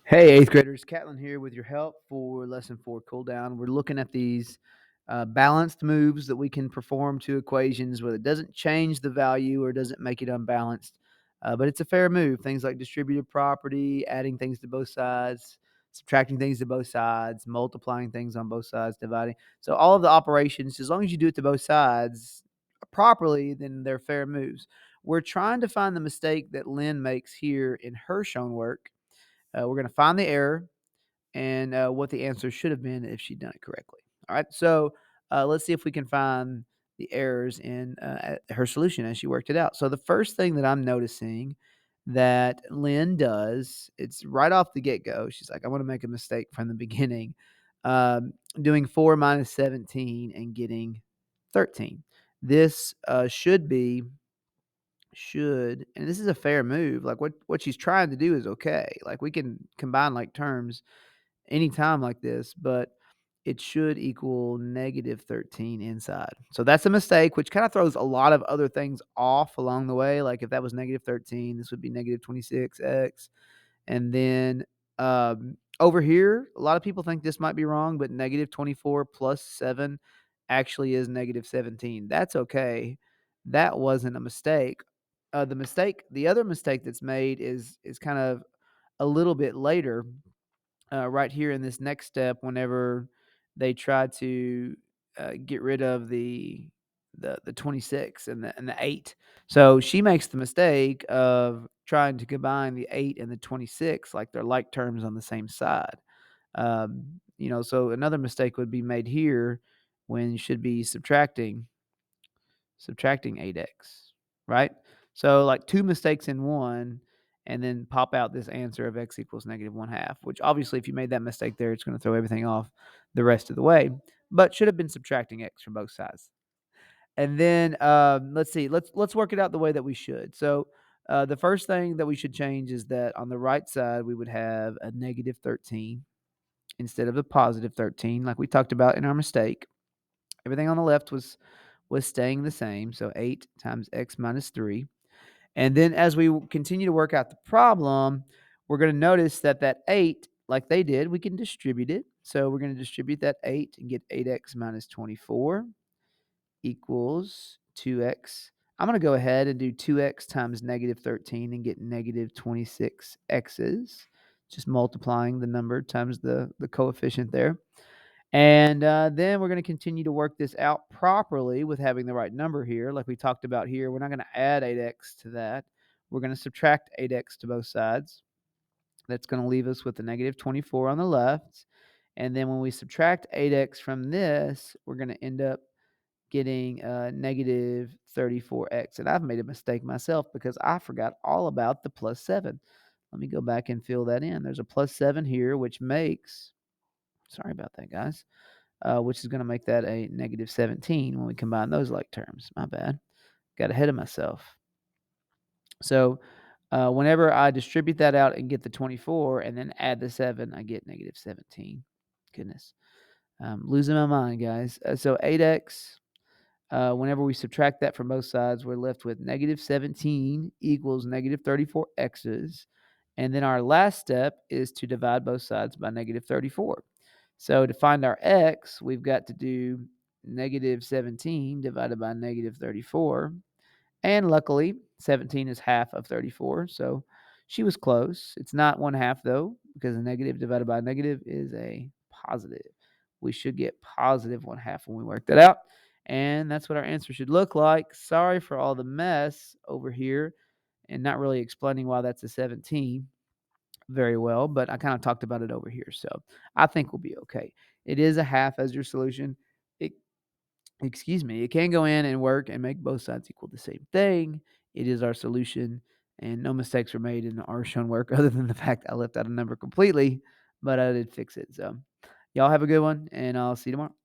Hey, eighth graders, Catlin here with your help for lesson 4 cool down. We're looking at these balanced moves that we can perform to equations where it doesn't change the value or doesn't make it unbalanced, but it's a fair move. Things like distributive property, adding things to both sides, subtracting things to both sides, multiplying things on both sides, dividing. So, all of the operations, as long as you do it to both sides properly, then they're fair moves. We're trying to find the mistake that Lynn makes here in her shown work. We're going to find the error and what the answer should have been if she'd done it correctly. All right. So let's see if we can find the errors in her solution as she worked it out. So the first thing that I'm noticing that Lynn does, it's right off the get go. She's like, I want to make a mistake from the beginning, doing 4 minus 17 and getting 13. This should and this is a fair move. Like what she's trying to do is okay. Like we can combine like terms anytime like this, but it should equal negative 13 inside. So that's a mistake, which kind of throws a lot of other things off along the way. Like if that was negative 13, this would be negative 26x. And then over here, a lot of people think this might be wrong, but negative 24 plus 7 actually is negative 17. That's okay. That wasn't a mistake. The other mistake that's made is kind of a little bit later, right here in this next step. Whenever they try to get rid of the 26 and the 8. So she makes the mistake of trying to combine the 8 and the 26 like they're like terms on the same side. So another mistake would be made here when you should be subtracting 8x, right? So like two mistakes in one, and then pop out this answer of x equals negative 1/2, which obviously if you made that mistake there, it's going to throw everything off the rest of the way, but should have been subtracting x from both sides. And then let's see, let's work it out the way that we should. So the first thing that we should change is that on the right side we would have a negative 13 instead of a positive 13, like we talked about in our mistake. Everything on the left was staying the same, so 8 times x minus 3. And then as we continue to work out the problem, we're going to notice that that 8, like they did, we can distribute it. So we're going to distribute that 8 and get 8x minus 24 equals 2x. I'm going to go ahead and do 2x times negative 13 and get negative 26x's, just multiplying the number times the coefficient there. And then we're going to continue to work this out properly with having the right number here. Like we talked about here, we're not going to add 8x to that. We're going to subtract 8x to both sides. That's going to leave us with the negative 24 on the left. And then when we subtract 8x from this, we're going to end up getting negative 34x. And I've made a mistake myself because I forgot all about the plus 7. Let me go back and fill that in. There's a plus 7 here, which makes, sorry about that, guys, which is going to make that a negative 17 when we combine those like terms. My bad. Got ahead of myself. So whenever I distribute that out and get the 24 and then add the 7, I get negative 17. Goodness. Losing my mind, guys. So 8x, whenever we subtract that from both sides, we're left with negative 17 equals negative 34x's. And then our last step is to divide both sides by negative 34. So to find our x, we've got to do negative 17 divided by negative 34. And luckily, 17 is half of 34. So she was close. It's not 1/2 though, because a negative divided by a negative is a positive. We should get positive 1/2 when we work that out. And that's what our answer should look like. Sorry for all the mess over here and not really explaining why that's a 17 very well, but I kind of talked about it over here. So I think we'll be okay. It is a half as your solution. It Excuse me, it can go in and work and make both sides equal the same thing. It is our solution, and no mistakes were made in our shown work other than the fact I left out a number completely, but I did fix it. So y'all have a good one, and I'll see you tomorrow.